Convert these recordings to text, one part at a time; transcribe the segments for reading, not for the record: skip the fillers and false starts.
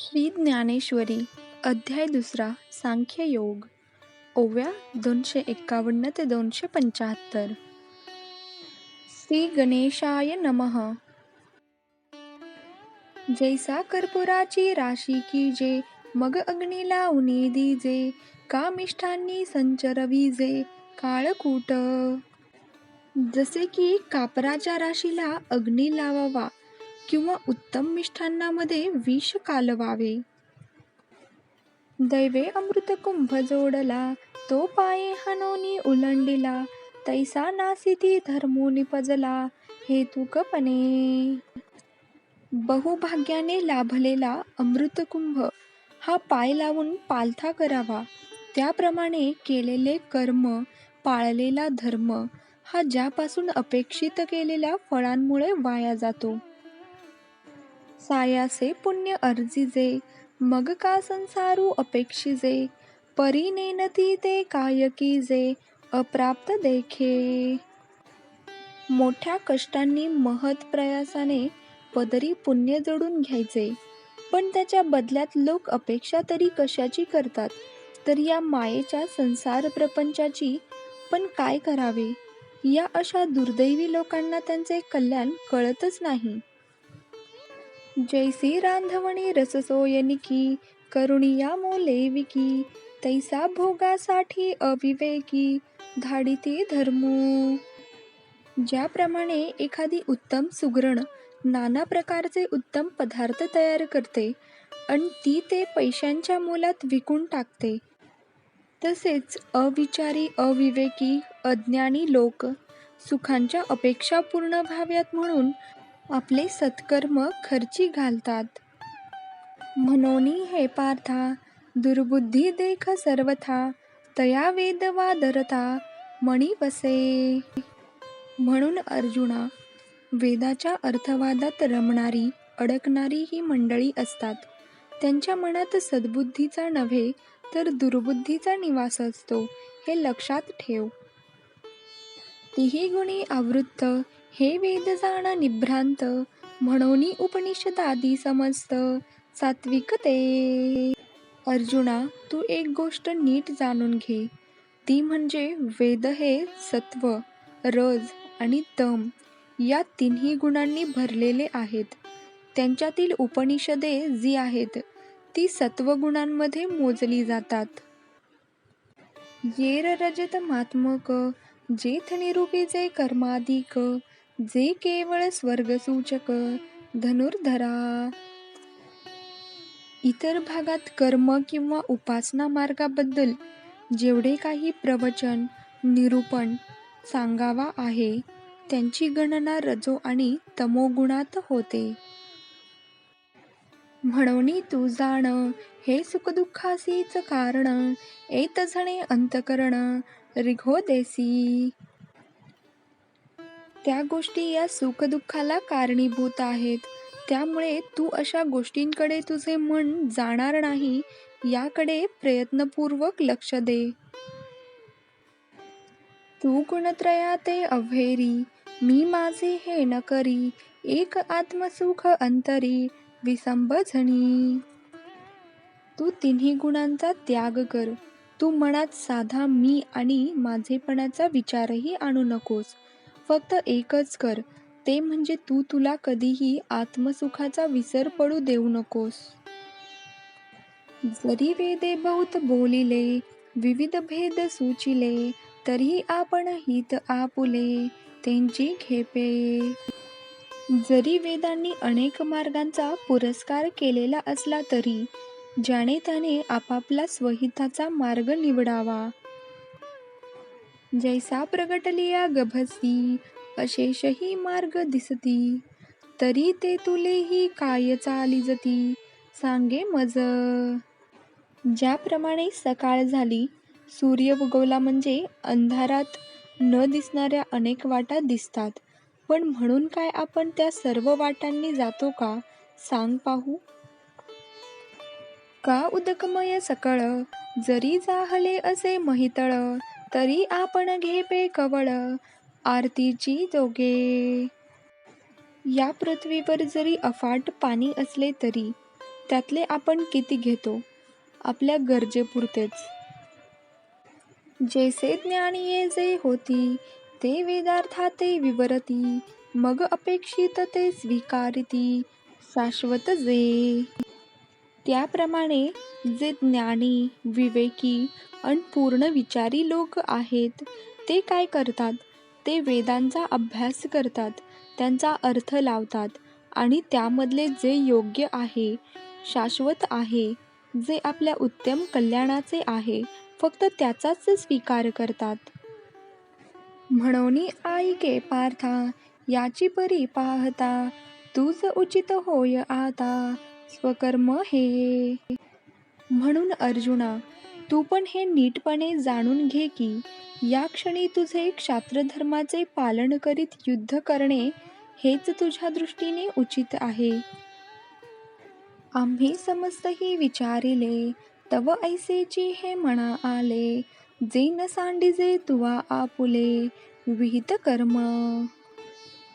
श्री ज्ञानेश्वरी अध्याय दुसरा सांख्ययोग ओव्या 251 ते 275. श्री गणेशाय नमः. जैसा कर्पुराची राशी कीजे मग अग्नी लावणी दीजे कामिष्ठांनी संचर विजे काळकूट. जसे की कापराच्या राशीला अग्नी लावावा किंवा उत्तम मिष्ठान्नामध्ये विष कालवावे. दैवे अमृत कुंभ जोडला तो पाये हनोनी उलंडिला तैसा नासिती धर्मो निपजला हेतुकपणे. बहुभाग्याने लाभलेला अमृतकुंभ हा पाय लावून पालथा करावा. त्याप्रमाणे केलेले कर्म, पाळलेला धर्म हा ज्यापासून अपेक्षित केलेल्या फळांमुळे वाया जातो. सायासे पुण्य अर्जिजे मग का संसारू अपेक्षिजे परी नेनती ते कायकीजे अप्राप्त देखे. मोठ्या कष्टांनी महत् प्रयासाने पदरी पुण्य जोडून घ्यायचे, पण त्याच्या बदल्यात लोक अपेक्षा तरी कशाची करतात तर या मायेच्या संसार प्रपंचाची. पण काय करावे, या अशा दुर्दैवी लोकांना त्यांचे कल्याण कळतच नाही. जैसी रांधवणी रससोयनिकी करुणिया मोलेविकी तैसा भोगासाठी अविवेकी धाडिती धर्मो. ज्याप्रमाणे एखादी उत्तम सुगरण नाना प्रकारचे उत्तम पदार्थ तयार करते आणि ती ते पैशांच्या मोलात विकून टाकते, तसेच अविचारी अविवेकी अज्ञानी लोक सुखांच्या अपेक्षा पूर्ण व्हाव्यात म्हणून आपले सत्कर्म खर्ची घालतात. म्हणोनी हे पार्था दुर्बुद्धी देख सर्वथा तया वेद वादरता मणी वसे. म्हणून अर्जुना, वेदाच्या अर्थवादात रमणारी अडकणारी ही मंडळी असतात. त्यांच्या मनात सद्बुद्धीचा नव्हे तर दुर्बुद्धीचा निवास असतो, हे लक्षात ठेव. तिही गुणी आवृत्त हे वेद जाण निभ्रांत म्हणोनी उपनिषदादी समस्त सात्विक ते. अर्जुना, तू एक गोष्ट नीट जाणून घे, ती म्हणजे वेद हे सत्व, रज आणि तम या तिन्ही गुणांनी भरलेले आहेत. त्यांच्यातील उपनिषदे जी आहेत ती सत्वगुणांमध्ये मोजली जातात. येर रजत मात्मक जेथ निरूपीचे कर्माधिक जे केवळ स्वर्गसूचक धनुर्धरा. इतर भागात कर्म किंवा उपासना मार्गाबद्दल जेवढे काही प्रवचन निरूपण सांगावा आहे त्यांची गणना रजो आणि तमोगुणात होते. म्हणोनी तू जाण हे सुखदुःखासीच कारण ऐतझणे अंतकरण रिघोदेसी. त्या गोष्टी या सुखदुःखाला कारणीभूत आहेत, त्यामुळे तू अशा गोष्टींकडे तुझे मन जाणार नाही याकडे प्रयत्नपूर्वक लक्ष दे. तू गुणत्रयाते अव्हेरी मी माझे हे न करी एक आत्मसुख अंतरी विसंबझणी. तू तिन्ही गुणांचा त्याग कर. तू मनात साधा मी आणि माझेपणाचा विचारही आणू नकोस. फक्त एकच कर, ते म्हणजे तू तुला कधीही आत्मसुखाचा विसर पडू देऊ नकोस. जरी वेदे बहुत बोलिले विविध भेद सुचिले तरी आपण हित आपुले त्यांची घेपे. जरी वेदांनी अनेक मार्गांचा पुरस्कार केलेला असला तरी ज्याने त्याने आपापला स्वहिताचा मार्ग निवडावा. जैसा प्रगटलिया गभसी अशेषही मार्ग दिसती तरी ते तुलेही काय चालिजती सांगे मज. ज्याप्रमाणे सकाळ झाली, सूर्य उगवला म्हणजे अंधारात न दिसणाऱ्या अनेक वाटा दिसतात, पण म्हणून काय आपण त्या सर्व वाटांनी जातो का सांग पाहू. का उदकमय सकळ जरी जाहले असे महितळ तरी आपण घेपे कवळ आरतीची जोगे. या पृथ्वीवर जरी अफाट पाणी असले तरी त्यातले आपण किती घेतो? आपल्या गरजेपुरतेच. जैसे ज्ञानिये जे होती, ते वेदार्थाते विवरती, मग अपेक्षित ते स्वीकारिती, शाश्वत जे. त्याप्रमाणे जे ज्ञानी, विवेकी आणि पूर्ण विचारी लोक आहेत, ते काय करतात? ते वेदांचा अभ्यास करतात, त्यांचा अर्थ लावतात आणि त्यामधले जे योग्य आहे, शाश्वत आहे, जे आपल्या उत्तम कल्याणाचे आहे, फक्त त्याचाच स्वीकार करतात. म्हणोनी ऐके पार्था, याची परी पाहता, तुझ उचित होय आता, स्वकर्म हे. म्हणून अर्जुना, तू पण हे नीटपणे जाणून घे की या क्षणी तुझे क्षात्रधर्माचे पालन करीत युद्ध करणे हेच तुझ्या दृष्टीने उचित आहे. आम्ही समस्तही विचारिले, तव ऐसेची हे म्हणा आले, जे न सांडिजे तुवा आपुले, विहित कर्म.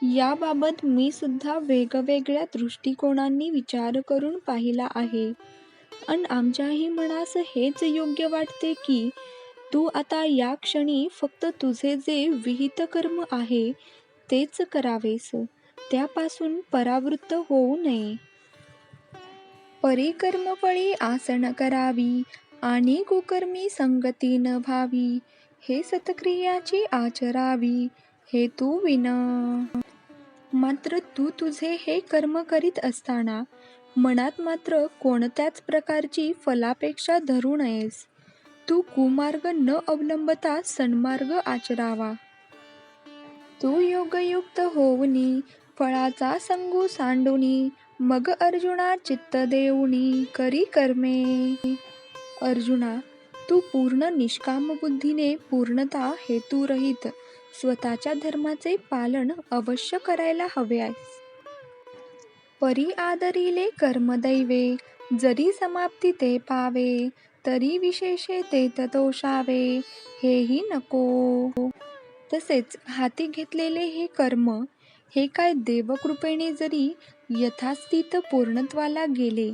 याबाबत मी सुद्धा वेगवेगळ्या दृष्टिकोनांनी विचार करून पाहिला आहे, आणि आमच्याही मनास हेच योग्य वाटते की तू आता या क्षणी फक्त तुझे जे विहित कर्म आहे तेच करावेस, त्यापासून परावृत्त होऊ नये. परिकर्मफळी आसन करावी आणि कुकर्मी संगती न भावी, हे सत्क्रियाची आचरावी हेतू विन. मात्र तू तुझे हे कर्म करीत असताना मनात मात्र कोणत्याच प्रकारची फलापेक्षा धरू नयेस. तू कुमार्ग न अवलंबता सन्मार्ग आचरावा. तू योगयुक्त होऊनी, फळाचा संगू सांडूनी, मग अर्जुना चित्त देऊनी, करी कर्मे. अर्जुना, तू पूर्ण निष्काम बुद्धीने पूर्णता हेतुरहित स्वतःच्या धर्माचे पालन अवश्य करायला हवे आहेस. परी आदरिले कर्मदैवे, जरी समाप्ती ते पावे, तरी विशेषे ते ततोषावे, हेही नको. तसेच हाती घेतलेले हे कर्म, हे काय देवकृपेने जरी यथास्थित पूर्णत्वाला गेले,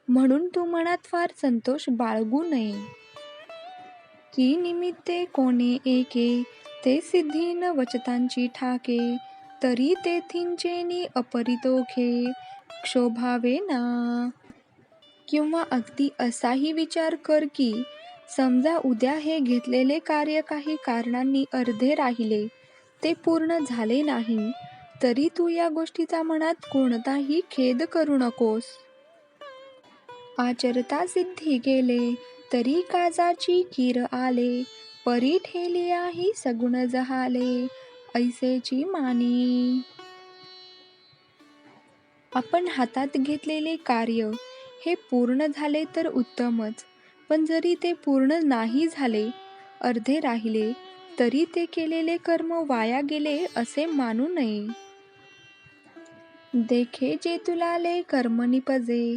म्हणून तू मनात फार संतोष बाळगू नये. की निमित्ते कोणे एके, ते सिद्धीन वचतांची ठाके, तरी तेथींचेनी अपरितोखे, क्षोभावे ना. किंवा अगदी असाही विचार कर की समजा उद्या हे घेतलेले कार्य काही कारणांनी अर्धे राहिले, ते पूर्ण झाले नाही, तरी तू या गोष्टीचा मनात कोणताही खेद करू नकोस. आचरता सिद्धी गेले, तरी काजाची कीर आले, परी ठेलियाही सगुण जहाले, ऐसेची मानी. आपण हातात घेतलेले कार्य हे पूर्ण झाले तर उत्तमच, पण जरी ते पूर्ण नाही झाले, अर्धे राहिले, तरी ते केलेले कर्म वाया गेले असे मानू नये. देखे जे तुलाले कर्म निपजे,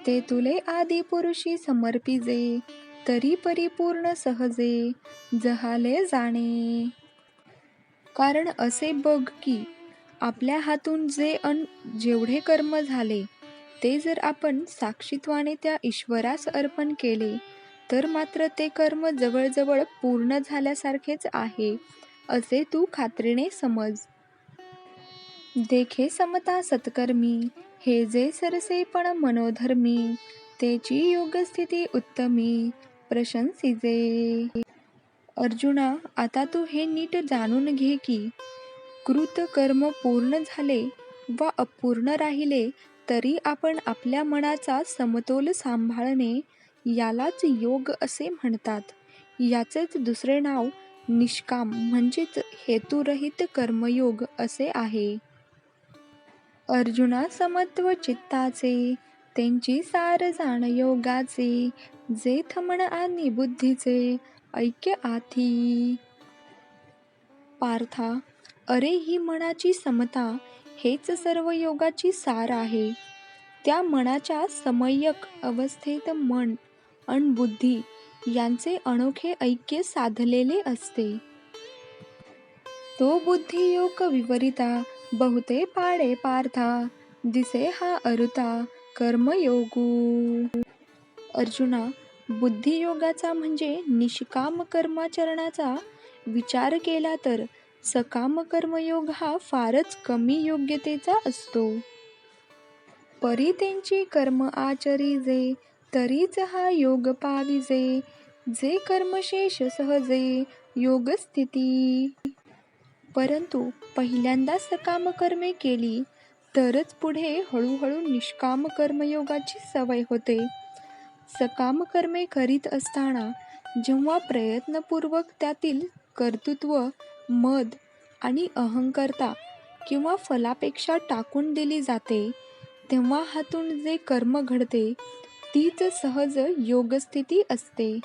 ते तुले आदि पुरुषी समर्पिजे, तरी परिपूर्ण सहजे, जहाले जाणे. कारण असे बघ की आपल्या हातून जे जेवढे कर्म झाले, ते जर आपण साक्षीत्वाने त्या ईश्वरास अर्पण केले, तर मात्र ते कर्म जवळजवळ पूर्ण झाल्यासारखेच आहे, असे तू खात्रीने समज. देखे समता सत्कर्मी, हे जे सरसे पण मनोधर्मी, तेची योगस्थिती उत्तमी, प्रशंसिजे. अर्जुना, आता तू हे नीट जाणून घे की कृत कर्म पूर्ण झाले वा अपूर्ण राहिले तरी आपण आपल्या मनाचा समतोल सांभाळणे यालाच योग असे म्हणतात. याचेच दुसरे नाव निष्काम म्हणजेच हेतुरहित कर्मयोग असे आहे. अर्जुना, समत्व चित्ताचे, त्यांची सार जाण योगाचे, जे थमन आणि बुद्धीचे, ऐक्य आधी. पार्था, अरे ही मनाची समता हेच सर्व योगाची सार आहे. त्या मनाच्या सम्यक अवस्थेत मन आणि बुद्धी यांचे अनोखे ऐक्य साधलेले असते. तो बुद्धियोग विवरिता बहुते पाडे पार्था, दिसे हा अरुता, कर्मयोगू. अर्जुना, बुद्धियोगाचा म्हणजे निष्काम कर्माचरणाचा विचार केला तर सकाम कर्मयोग हा फारच कमी योग्यतेचा असतो. परी त्यांची कर्म आचरिजे, तरीच हा योग पाविजे. जे कर्मशेष सहजे योगस्थिती. परंतु पहिल्यांदा सकाम कर्मे केली तरच पुढे हळूहळू निष्काम कर्मयोगाची सवय होते. सकाम कर्मे करीत असताना जेव्हा प्रयत्नपूर्वक त्यातील कर्तृत्व, मद आणि अहंकारता किंवा फलापेक्षा टाकून दिली जाते, तेव्हा हातून जे कर्म घडते तीच सहज योगस्थिती असते.